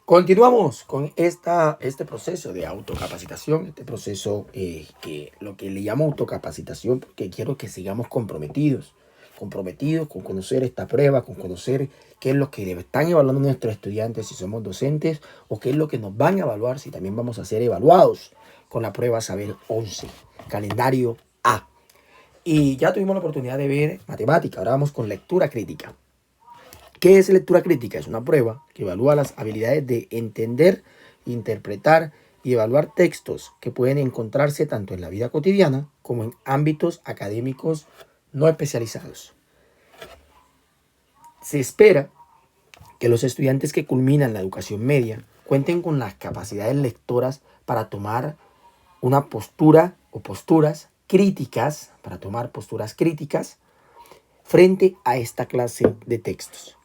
Continuamos con este proceso de autocapacitación, este proceso que lo que le llamo autocapacitación, porque quiero que sigamos comprometidos con conocer esta prueba, con conocer qué es lo que están evaluando nuestros estudiantes si somos docentes o qué es lo que nos van a evaluar si también vamos a ser evaluados con la prueba Saber 11, calendario A. Y ya tuvimos la oportunidad de ver matemática, ahora vamos con lectura crítica. ¿Qué es lectura crítica? Es una prueba que evalúa las habilidades de entender, interpretar y evaluar textos que pueden encontrarse tanto en la vida cotidiana como en ámbitos académicos no especializados. Se espera que los estudiantes que culminan la educación media cuenten con las capacidades lectoras para tomar una postura o posturas críticas, frente a esta clase de textos.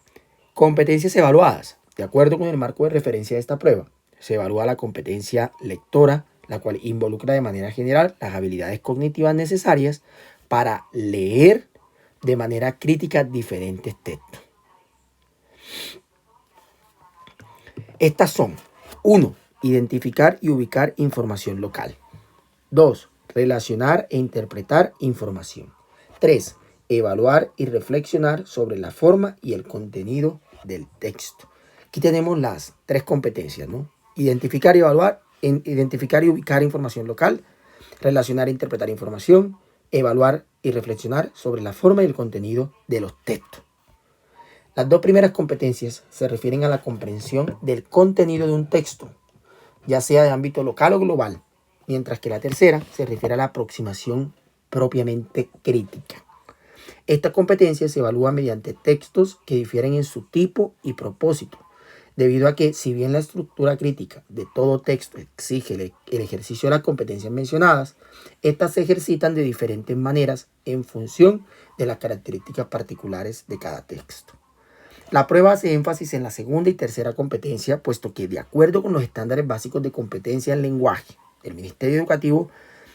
Competencias evaluadas. De acuerdo con el marco de referencia de esta prueba, se evalúa la competencia lectora, la cual involucra de manera general las habilidades cognitivas necesarias para leer de manera crítica diferentes textos. Estas son: 1. Identificar y ubicar información local. 2. Relacionar e interpretar información. 3. Evaluar y reflexionar sobre la forma y el contenido del texto. Aquí tenemos las tres competencias, ¿no? Identificar y evaluar, identificar y ubicar información local, relacionar e interpretar información, evaluar y reflexionar sobre la forma y el contenido de los textos. Las dos primeras competencias se refieren a la comprensión del contenido de un texto, ya sea de ámbito local o global, mientras que la tercera se refiere a la aproximación propiamente crítica. Esta competencia se evalúa mediante textos que difieren en su tipo y propósito, debido a que si bien la estructura crítica de todo texto exige el ejercicio de las competencias mencionadas, estas se ejercitan de diferentes maneras en función de las características particulares de cada texto. La prueba hace énfasis en la segunda y tercera competencia, puesto que de acuerdo con los estándares básicos de competencia en lenguaje del Ministerio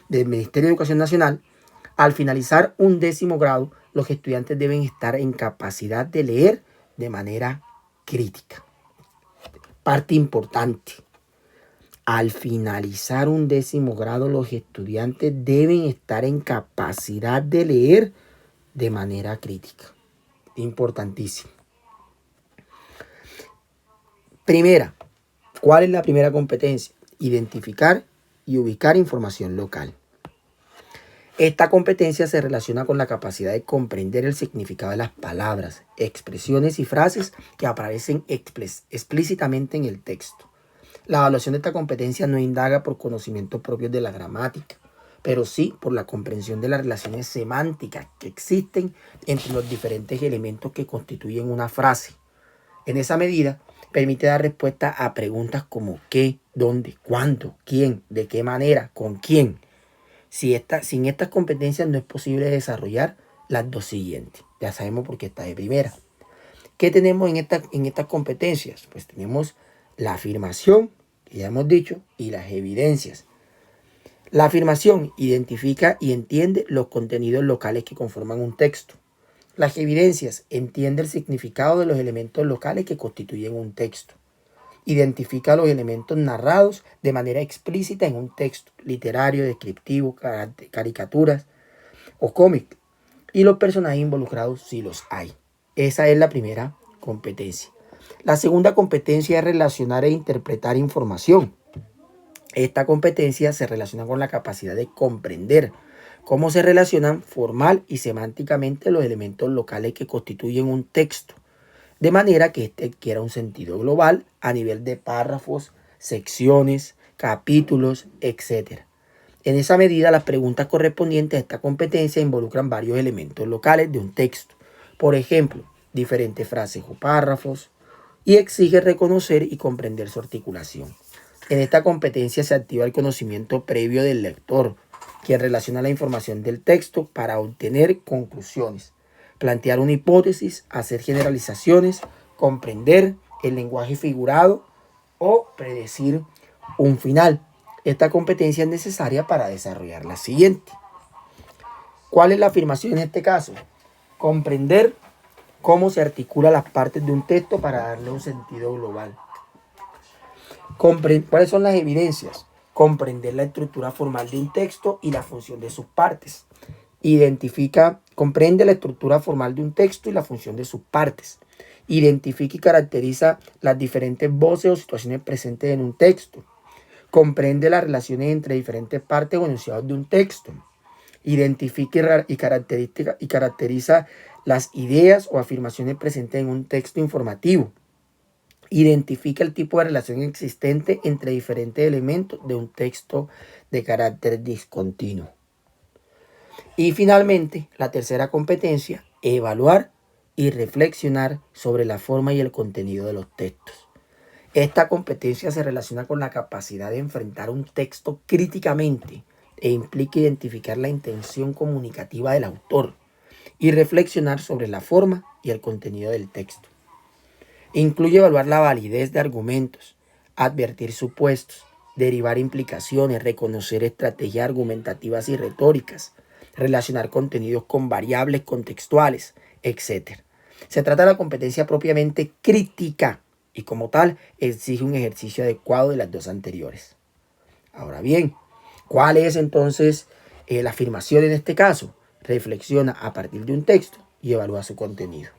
de Educación Nacional, al finalizar un 10º grado, los estudiantes deben estar en capacidad de leer de manera crítica. Parte importante: al finalizar un 10º grado, los estudiantes deben estar en capacidad de leer de manera crítica. Importantísimo. Primera, ¿cuál es la primera competencia? Identificar y ubicar información local. Esta competencia se relaciona con la capacidad de comprender el significado de las palabras, expresiones y frases que aparecen explícitamente en el texto. La evaluación de esta competencia no indaga por conocimientos propios de la gramática, pero sí por la comprensión de las relaciones semánticas que existen entre los diferentes elementos que constituyen una frase. En esa medida, permite dar respuesta a preguntas como qué, dónde, cuándo, quién, de qué manera, con quién. Sin estas competencias no es posible desarrollar las dos siguientes. Ya sabemos por qué está de primera. ¿Qué tenemos en estas competencias? Pues tenemos la afirmación, que ya hemos dicho, y las evidencias. La afirmación identifica y entiende los contenidos locales que conforman un texto. Las evidencias entiende el significado de los elementos locales que constituyen un texto. Identifica los elementos narrados de manera explícita en un texto literario, descriptivo, caricaturas o cómic, y los personajes involucrados si los hay. Esa es la primera competencia. La segunda competencia es relacionar e interpretar información. Esta competencia se relaciona con la capacidad de comprender cómo se relacionan formal y semánticamente los elementos locales que constituyen un texto, de manera que éste adquiera un sentido global a nivel de párrafos, secciones, capítulos, etc. En esa medida, las preguntas correspondientes a esta competencia involucran varios elementos locales de un texto, por ejemplo, diferentes frases o párrafos, y exige reconocer y comprender su articulación. En esta competencia se activa el conocimiento previo del lector, quien relaciona la información del texto para obtener conclusiones, plantear una hipótesis, hacer generalizaciones, comprender el lenguaje figurado o predecir un final. Esta competencia es necesaria para desarrollar la siguiente. ¿Cuál es la afirmación en este caso? Comprender cómo se articulan las partes de un texto para darle un sentido global. ¿Cuáles son las evidencias? Comprender la estructura formal de un texto y la función de sus partes. Comprende la estructura formal de un texto y la función de sus partes. Identifica y caracteriza las diferentes voces o situaciones presentes en un texto. Comprende las relaciones entre diferentes partes o enunciados de un texto. Identifica y caracteriza las ideas o afirmaciones presentes en un texto informativo. Identifica el tipo de relación existente entre diferentes elementos de un texto de carácter discontinuo. Y finalmente, la tercera competencia, evaluar y reflexionar sobre la forma y el contenido de los textos. Esta competencia se relaciona con la capacidad de enfrentar un texto críticamente e implica identificar la intención comunicativa del autor y reflexionar sobre la forma y el contenido del texto. Incluye evaluar la validez de argumentos, advertir supuestos, derivar implicaciones, reconocer estrategias argumentativas y retóricas, relacionar contenidos con variables contextuales, etc. Se trata de la competencia propiamente crítica y como tal exige un ejercicio adecuado de las dos anteriores. Ahora bien, ¿cuál es entonces la afirmación en este caso? Reflexiona a partir de un texto y evalúa su contenido.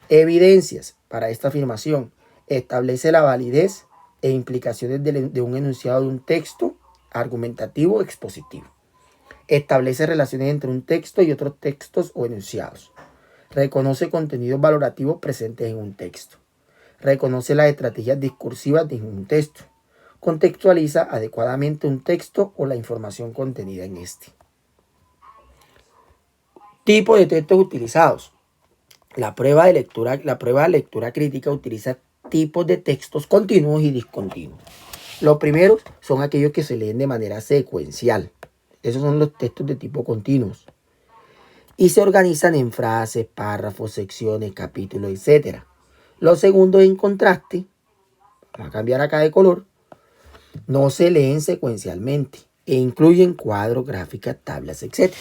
Evidencias para esta afirmación. Establece la validez e implicaciones de un enunciado de un texto argumentativo o expositivo. Establece relaciones entre un texto y otros textos o enunciados. Reconoce contenidos valorativos presentes en un texto. Reconoce las estrategias discursivas de un texto. Contextualiza adecuadamente un texto o la información contenida en este. Tipo de textos utilizados. La prueba de lectura crítica utiliza tipos de textos continuos y discontinuos. Los primeros son aquellos que se leen de manera secuencial. Esos son los textos de tipo continuos. Y se organizan en frases, párrafos, secciones, capítulos, etc. Los segundos, en contraste, vamos a cambiar acá de color, no se leen secuencialmente e incluyen cuadros, gráficas, tablas, etc.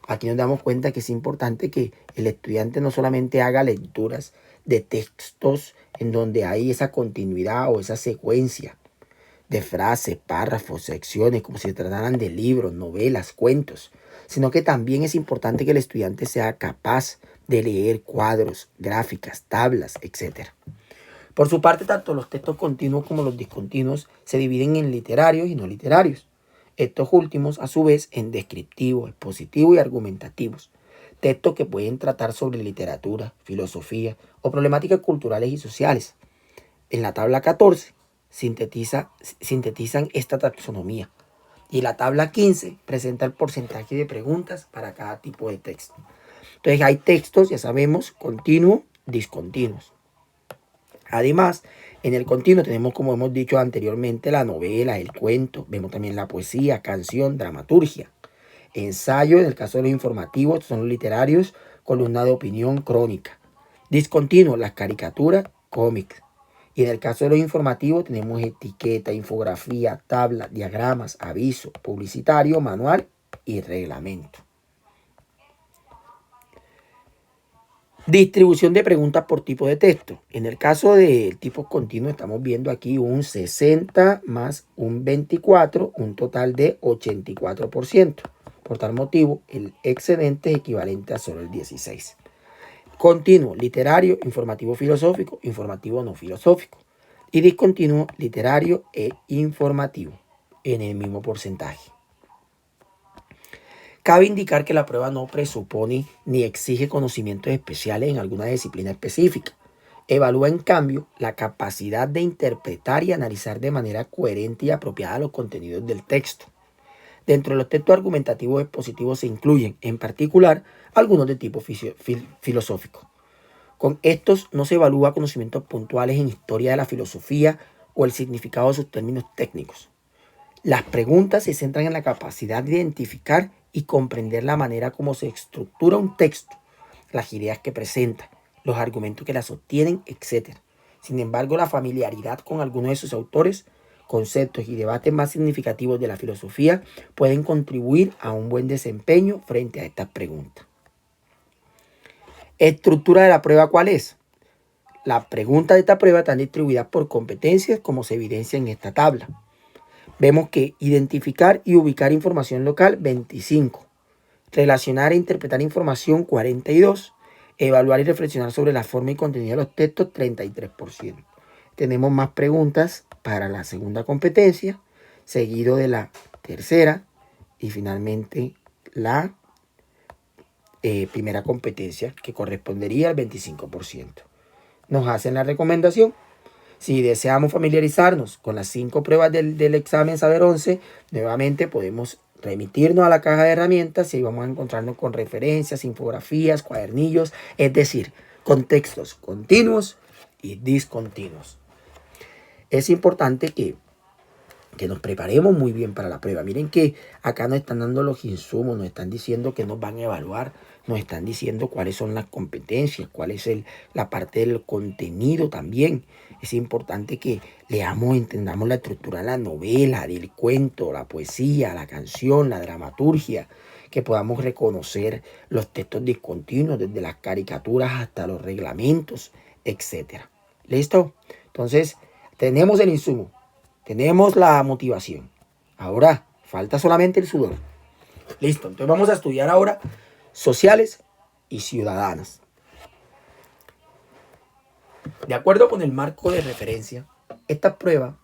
Aquí nos damos cuenta que es importante que el estudiante no solamente haga lecturas de textos en donde hay esa continuidad o esa secuencia de frases, párrafos, secciones, como si se trataran de libros, novelas, cuentos, sino que también es importante que el estudiante sea capaz de leer cuadros, gráficas, tablas, etc. Por su parte, tanto los textos continuos como los discontinuos se dividen en literarios y no literarios. Estos últimos, a su vez, en descriptivos, expositivos y argumentativos. Textos que pueden tratar sobre literatura, filosofía o problemáticas culturales y sociales. En la tabla 14 sintetizan esta taxonomía. Y la tabla 15 presenta el porcentaje de preguntas para cada tipo de texto. Entonces hay textos, ya sabemos, continuos, discontinuos. Además, en el continuo tenemos, como hemos dicho anteriormente, la novela, el cuento, vemos también la poesía, canción, dramaturgia, ensayo, en el caso de los informativos, son los literarios, columna de opinión, crónica. Discontinuo, las caricaturas, cómics. Y en el caso de los informativos tenemos etiqueta, infografía, tabla, diagramas, aviso, publicitario, manual y reglamento. Distribución de preguntas por tipo de texto. En el caso del tipo continuo estamos viendo aquí un 60 más un 24, un total de 84%. Por tal motivo, el excedente es equivalente a solo el 16. Continuo, literario, informativo filosófico, informativo no filosófico. Y discontinuo, literario e informativo, en el mismo porcentaje. Cabe indicar que la prueba no presupone ni exige conocimientos especiales en alguna disciplina específica. Evalúa, en cambio, la capacidad de interpretar y analizar de manera coherente y apropiada los contenidos del texto. Dentro de los textos argumentativos expositivos se incluyen, en particular, algunos de tipo filosófico. Con estos no se evalúa conocimientos puntuales en historia de la filosofía o el significado de sus términos técnicos. Las preguntas se centran en la capacidad de identificar y comprender la manera como se estructura un texto, las ideas que presenta, los argumentos que la sostienen, etc. Sin embargo, la familiaridad con algunos de sus autores, conceptos y debates más significativos de la filosofía pueden contribuir a un buen desempeño frente a estas preguntas. ¿Estructura de la prueba cuál es? Las preguntas de esta prueba están distribuidas por competencias como se evidencia en esta tabla. Vemos que identificar y ubicar información local, 25. Relacionar e interpretar información, 42. Evaluar y reflexionar sobre la forma y contenido de los textos, 33%. Tenemos más preguntas para la segunda competencia, seguido de la tercera y finalmente la primera competencia, que correspondería al 25%. Nos hacen la recomendación. Si deseamos familiarizarnos con las 5 pruebas del examen Saber 11, nuevamente podemos remitirnos a la caja de herramientas y ahí vamos a encontrarnos con referencias, infografías, cuadernillos, es decir, con textos continuos y discontinuos. Es importante que nos preparemos muy bien para la prueba. Miren que acá nos están dando los insumos, nos están diciendo que nos van a evaluar, nos están diciendo cuáles son las competencias, cuál es la parte del contenido también. Es importante que leamos, entendamos la estructura de la novela, del cuento, la poesía, la canción, la dramaturgia, que podamos reconocer los textos discontinuos, desde las caricaturas hasta los reglamentos, etc. ¿Listo? Entonces, tenemos el insumo. Tenemos la motivación. Ahora falta solamente el sudor. Listo. Entonces vamos a estudiar ahora sociales y ciudadanas. De acuerdo con el marco de referencia, esta prueba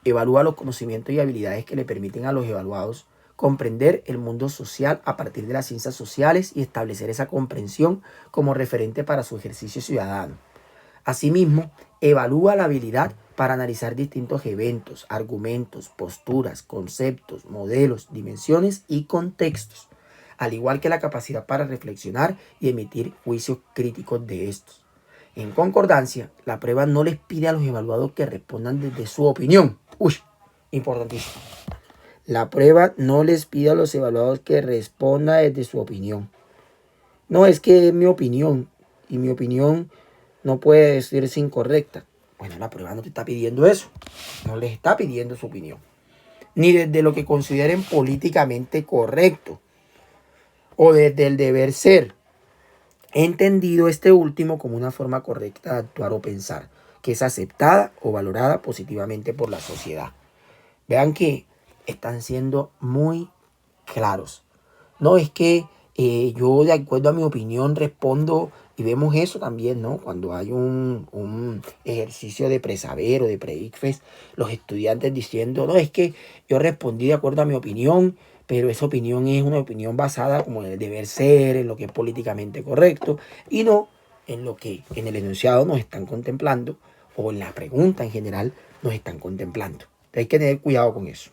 evalúa los conocimientos y habilidades que le permiten a los evaluados comprender el mundo social a partir de las ciencias sociales y establecer esa comprensión como referente para su ejercicio ciudadano. Asimismo, evalúa la habilidad para analizar distintos eventos, argumentos, posturas, conceptos, modelos, dimensiones y contextos, al igual que la capacidad para reflexionar y emitir juicios críticos de estos. En concordancia, la prueba no les pide a los evaluados que respondan desde su opinión. Importantísimo. La prueba no les pide a los evaluados que respondan desde su opinión. No, es que es mi opinión y mi opinión no puede decirse incorrecta. Bueno, la prueba no te está pidiendo eso. No les está pidiendo su opinión. Ni desde lo que consideren políticamente correcto. O desde el deber ser. Entendido este último como una forma correcta de actuar o pensar, que es aceptada o valorada positivamente por la sociedad. Vean que están siendo muy claros. No es que yo de acuerdo a mi opinión respondo, y vemos eso también, ¿no? Cuando hay un ejercicio de presaber o de pre-ICFES, los estudiantes diciendo, no, es que yo respondí de acuerdo a mi opinión, pero esa opinión es una opinión basada como en el deber ser, en lo que es políticamente correcto, y no en lo que en el enunciado nos están contemplando, o en la pregunta en general nos están contemplando. Hay que tener cuidado con eso.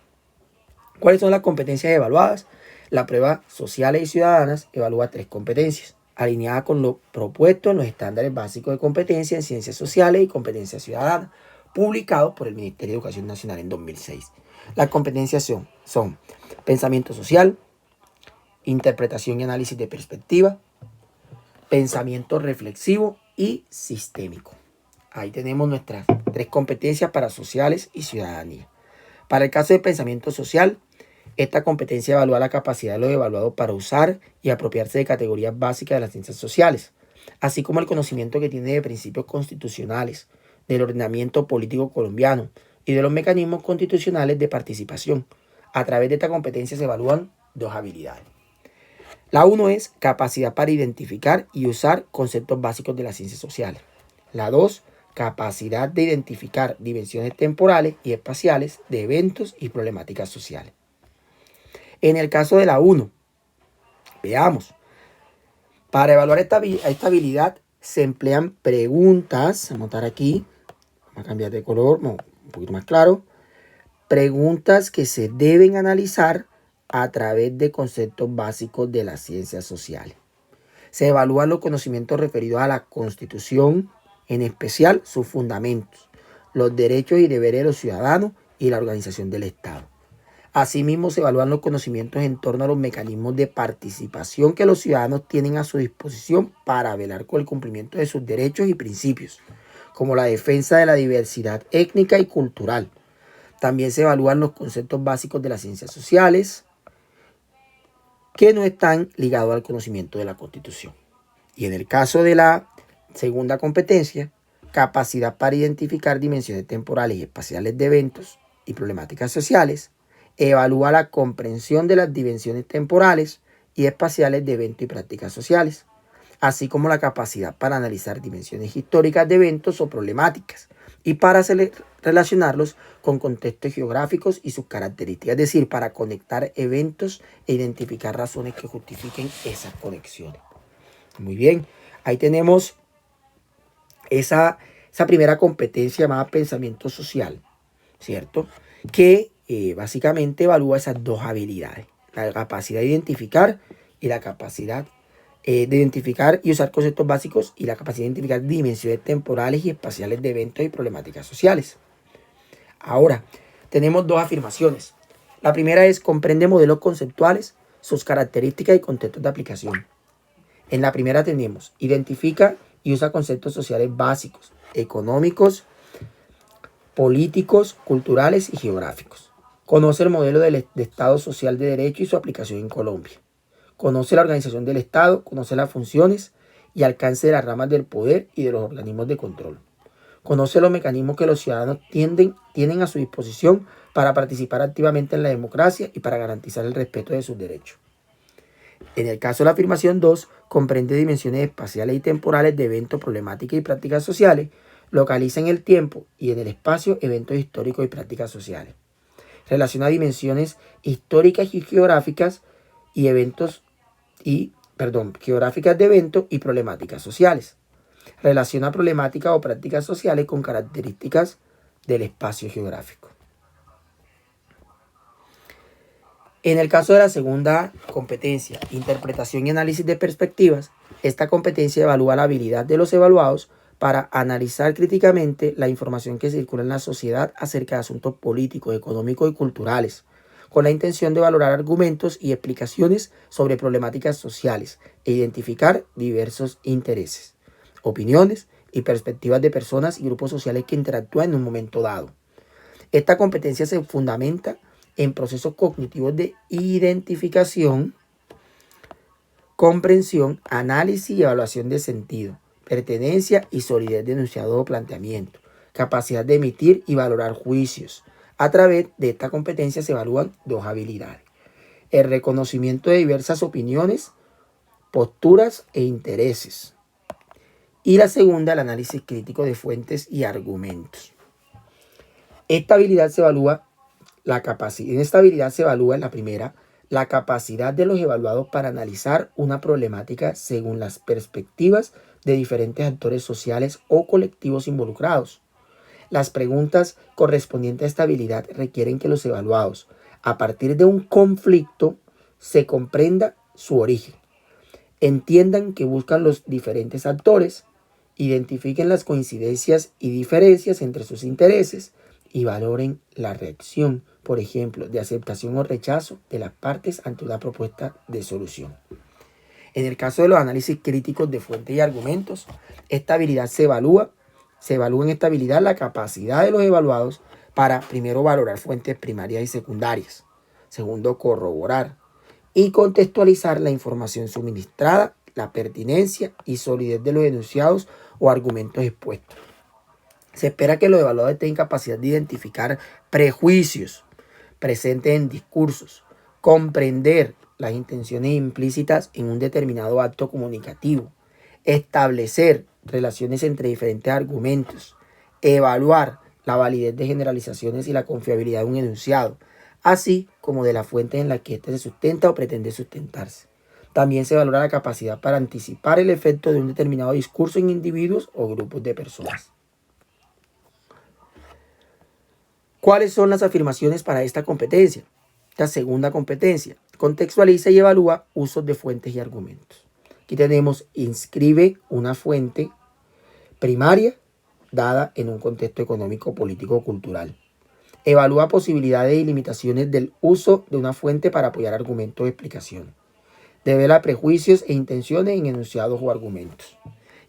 ¿Cuáles son las competencias evaluadas? La prueba Sociales y Ciudadanas evalúa 3 competencias, alineadas con lo propuesto en los estándares básicos de competencia en ciencias sociales y competencia ciudadana, publicados por el Ministerio de Educación Nacional en 2006. Las competencias son pensamiento social, interpretación y análisis de perspectiva, pensamiento reflexivo y sistémico. Ahí tenemos nuestras 3 competencias para sociales y ciudadanía. Para el caso de pensamiento social, esta competencia evalúa la capacidad de los evaluados para usar y apropiarse de categorías básicas de las ciencias sociales, así como el conocimiento que tiene de principios constitucionales, del ordenamiento político colombiano y de los mecanismos constitucionales de participación. A través de esta competencia se evalúan 2 habilidades. La 1 es capacidad para identificar y usar conceptos básicos de las ciencias sociales. La 2, capacidad de identificar dimensiones temporales y espaciales de eventos y problemáticas sociales. En el caso de la 1, veamos, para evaluar esta habilidad se emplean preguntas, vamos a notar aquí, vamos a cambiar de color, un poquito más claro, preguntas que se deben analizar a través de conceptos básicos de las ciencias sociales. Se evalúan los conocimientos referidos a la Constitución, en especial sus fundamentos, los derechos y deberes de los ciudadanos y la organización del Estado. Asimismo, se evalúan los conocimientos en torno a los mecanismos de participación que los ciudadanos tienen a su disposición para velar con el cumplimiento de sus derechos y principios, como la defensa de la diversidad étnica y cultural. También se evalúan los conceptos básicos de las ciencias sociales que no están ligados al conocimiento de la Constitución. Y en el caso de la segunda competencia, capacidad para identificar dimensiones temporales y espaciales de eventos y problemáticas sociales. Evalúa la comprensión de las dimensiones temporales y espaciales de eventos y prácticas sociales, así como la capacidad para analizar dimensiones históricas de eventos o problemáticas y para relacionarlos con contextos geográficos y sus características, es decir, para conectar eventos e identificar razones que justifiquen esas conexiones. Muy bien, ahí tenemos esa primera competencia llamada pensamiento social, ¿cierto? Que básicamente evalúa esas dos habilidades, la capacidad de identificar y la capacidad de identificar y usar conceptos básicos y la capacidad de identificar dimensiones temporales y espaciales de eventos y problemáticas sociales. Ahora, tenemos dos afirmaciones. La primera es: comprende modelos conceptuales, sus características y contextos de aplicación. En la primera tenemos: identifica y usa conceptos sociales básicos, económicos, políticos, culturales y geográficos. Conoce el modelo de Estado social de derecho y su aplicación en Colombia. Conoce la organización del Estado, conoce las funciones y alcance de las ramas del poder y de los organismos de control. Conoce los mecanismos que los ciudadanos tienen a su disposición para participar activamente en la democracia y para garantizar el respeto de sus derechos. En el caso de la afirmación 2, comprende dimensiones espaciales y temporales de eventos, problemáticas y prácticas sociales. Localiza en el tiempo y en el espacio eventos históricos y prácticas sociales. Relaciona dimensiones históricas y geográficas y geográficas de eventos y problemáticas sociales. Relaciona problemáticas o prácticas sociales con características del espacio geográfico. En el caso de la segunda competencia, interpretación y análisis de perspectivas, esta competencia evalúa la habilidad de los evaluados para analizar críticamente la información que circula en la sociedad acerca de asuntos políticos, económicos y culturales, con la intención de valorar argumentos y explicaciones sobre problemáticas sociales e identificar diversos intereses, opiniones y perspectivas de personas y grupos sociales que interactúan en un momento dado. Esta competencia se fundamenta en procesos cognitivos de identificación, comprensión, análisis y evaluación de sentido, pertenencia y solidez de enunciado o planteamiento, capacidad de emitir y valorar juicios. A través de esta competencia se evalúan dos habilidades: el reconocimiento de diversas opiniones, posturas e intereses. Y la segunda, el análisis crítico de fuentes y argumentos. Esta habilidad se evalúa en la primera, la capacidad de los evaluados para analizar una problemática según las perspectivas de diferentes actores sociales o colectivos involucrados. Las preguntas correspondientes a esta habilidad requieren que los evaluados, a partir de un conflicto, se comprenda su origen, entiendan qué buscan los diferentes actores, identifiquen las coincidencias y diferencias entre sus intereses y valoren la reacción, por ejemplo, de aceptación o rechazo de las partes ante una propuesta de solución. En el caso de los análisis críticos de fuentes y argumentos, esta habilidad se evalúa en esta habilidad la capacidad de los evaluados para, primero, valorar fuentes primarias y secundarias, segundo, corroborar y contextualizar la información suministrada, la pertinencia y solidez de los enunciados o argumentos expuestos. Se espera que los evaluadores tengan capacidad de identificar prejuicios presentes en discursos, comprender las intenciones implícitas en un determinado acto comunicativo, establecer relaciones entre diferentes argumentos, evaluar la validez de generalizaciones y la confiabilidad de un enunciado, así como de la fuente en la que éste se sustenta o pretende sustentarse. También se valora la capacidad para anticipar el efecto de un determinado discurso en individuos o grupos de personas. ¿Cuáles son las afirmaciones para esta competencia? La segunda competencia: contextualiza y evalúa usos de fuentes y argumentos. Aquí tenemos: inscribe una fuente primaria dada en un contexto económico, político o cultural. Evalúa posibilidades y limitaciones del uso de una fuente para apoyar argumentos o explicaciones. Devela prejuicios e intenciones en enunciados o argumentos.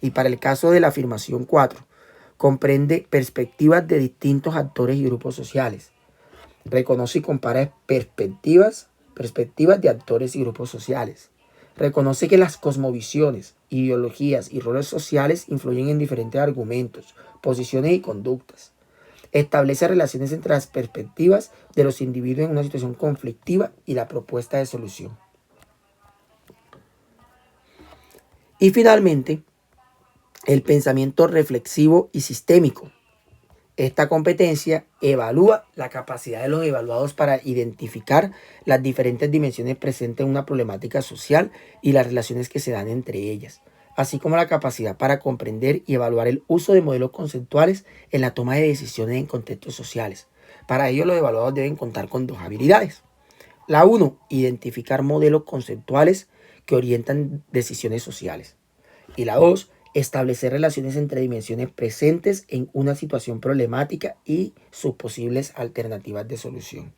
Y para el caso de la afirmación 4, comprende perspectivas de distintos actores y grupos sociales. Reconoce y compara perspectivas de actores y grupos sociales. Reconoce que las cosmovisiones ideologías y roles sociales influyen en diferentes argumentos, posiciones y conductas. Establece relaciones entre las perspectivas de los individuos en una situación conflictiva y la propuesta de solución. Y finalmente, el pensamiento reflexivo y sistémico. Esta competencia evalúa la capacidad de los evaluados para identificar las diferentes dimensiones presentes en una problemática social y las relaciones que se dan entre ellas, así como la capacidad para comprender y evaluar el uso de modelos conceptuales en la toma de decisiones en contextos sociales. Para ello, los evaluados deben contar con dos habilidades. La 1, identificar modelos conceptuales que orientan decisiones sociales. Y la 2, establecer relaciones entre dimensiones presentes en una situación problemática y sus posibles alternativas de solución.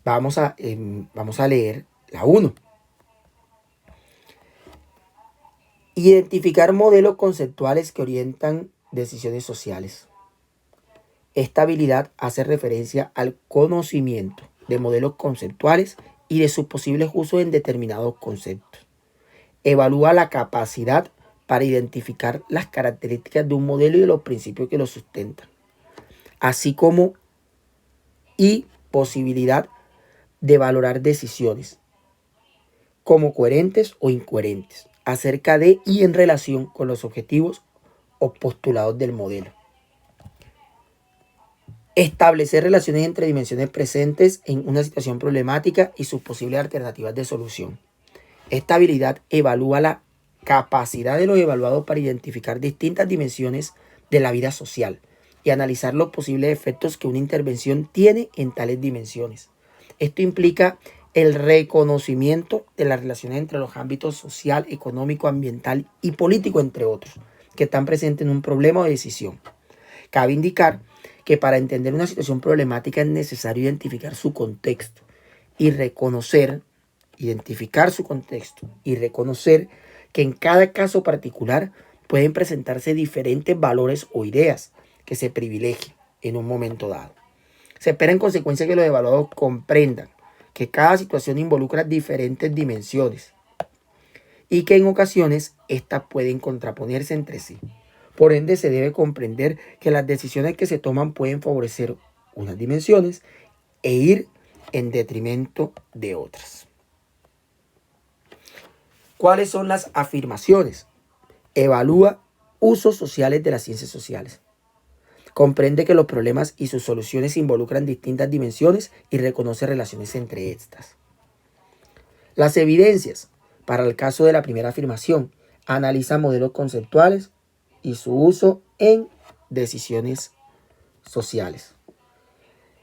Vamos a leer la 1. Identificar modelos conceptuales que orientan decisiones sociales. Esta habilidad hace referencia al conocimiento de modelos conceptuales y de sus posibles usos en determinados conceptos. Evalúa la capacidad para identificar las características de un modelo y de los principios que lo sustentan, así como y posibilidad de valorar decisiones como coherentes o incoherentes acerca de y en relación con los objetivos o postulados del modelo. Establecer relaciones entre dimensiones presentes en una situación problemática y sus posibles alternativas de solución. Esta habilidad evalúa la capacidad de los evaluados para identificar distintas dimensiones de la vida social y analizar los posibles efectos que una intervención tiene en tales dimensiones. Esto implica el reconocimiento de las relaciones entre los ámbitos social, económico, ambiental y político, entre otros, que están presentes en un problema o decisión. Cabe indicar que para entender una situación problemática es necesario identificar su contexto y identificar su contexto y reconocer que en cada caso particular pueden presentarse diferentes valores o ideas que se privilegien en un momento dado. Se espera en consecuencia que los evaluados comprendan que cada situación involucra diferentes dimensiones y que en ocasiones estas pueden contraponerse entre sí. Por ende, se debe comprender que las decisiones que se toman pueden favorecer unas dimensiones e ir en detrimento de otras. ¿Cuáles son las afirmaciones? Evalúa usos sociales de las ciencias sociales. Comprende que los problemas y sus soluciones involucran distintas dimensiones y reconoce relaciones entre estas. Las evidencias. Para el caso de la primera afirmación, analiza modelos conceptuales y su uso en decisiones sociales.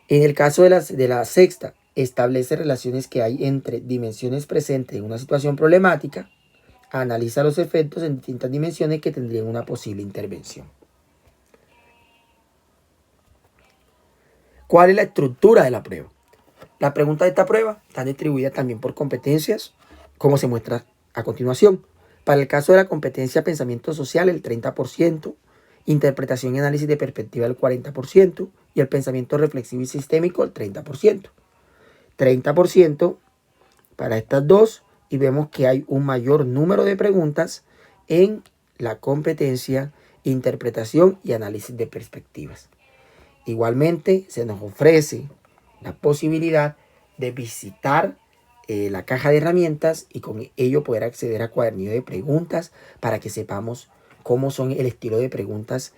En el caso de la sexta, establece relaciones que hay entre dimensiones presentes en una situación problemática, analiza los efectos en distintas dimensiones que tendrían una posible intervención. ¿Cuál es la estructura de la prueba? Las preguntas de esta prueba están distribuidas también por competencias, como se muestra a continuación. Para el caso de la competencia pensamiento social, el 30%, interpretación y análisis de perspectiva, el 40%, y el pensamiento reflexivo y sistémico, el 30%. 30% para estas dos, y vemos que hay un mayor número de preguntas en la competencia, interpretación y análisis de perspectivas. Igualmente, se nos ofrece la posibilidad de visitar la caja de herramientas y con ello poder acceder a cuadernillo de preguntas para que sepamos cómo son el estilo de preguntas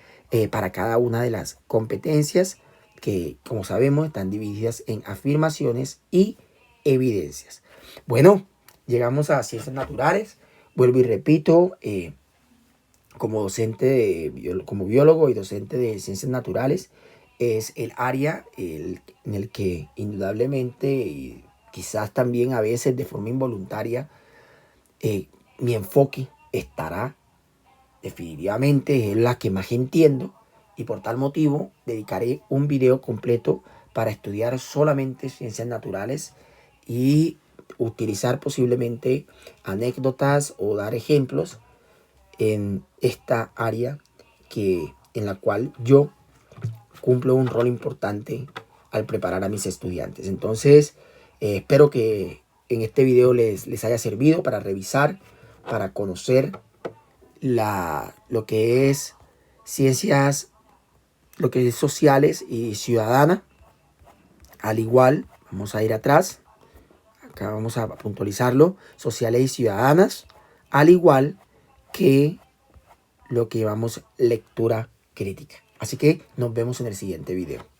para cada una de las competencias que, como sabemos, están divididas en afirmaciones y evidencias. Bueno, llegamos a ciencias naturales. Vuelvo y repito, como como biólogo y docente de ciencias naturales, es el área en el que indudablemente y quizás también a veces de forma involuntaria mi enfoque estará definitivamente, es la que más entiendo, y por tal motivo dedicaré un video completo para estudiar solamente ciencias naturales y utilizar posiblemente anécdotas o dar ejemplos en esta área en la cual yo cumplo un rol importante al preparar a mis estudiantes. Entonces, espero que en este video les haya servido para revisar para conocer lo que es ciencias, lo que es sociales y ciudadana. Al igual, vamos a ir atrás, acá vamos a puntualizarlo, sociales y ciudadanas, al igual que lo que llamamos lectura crítica. Así que nos vemos en el siguiente video.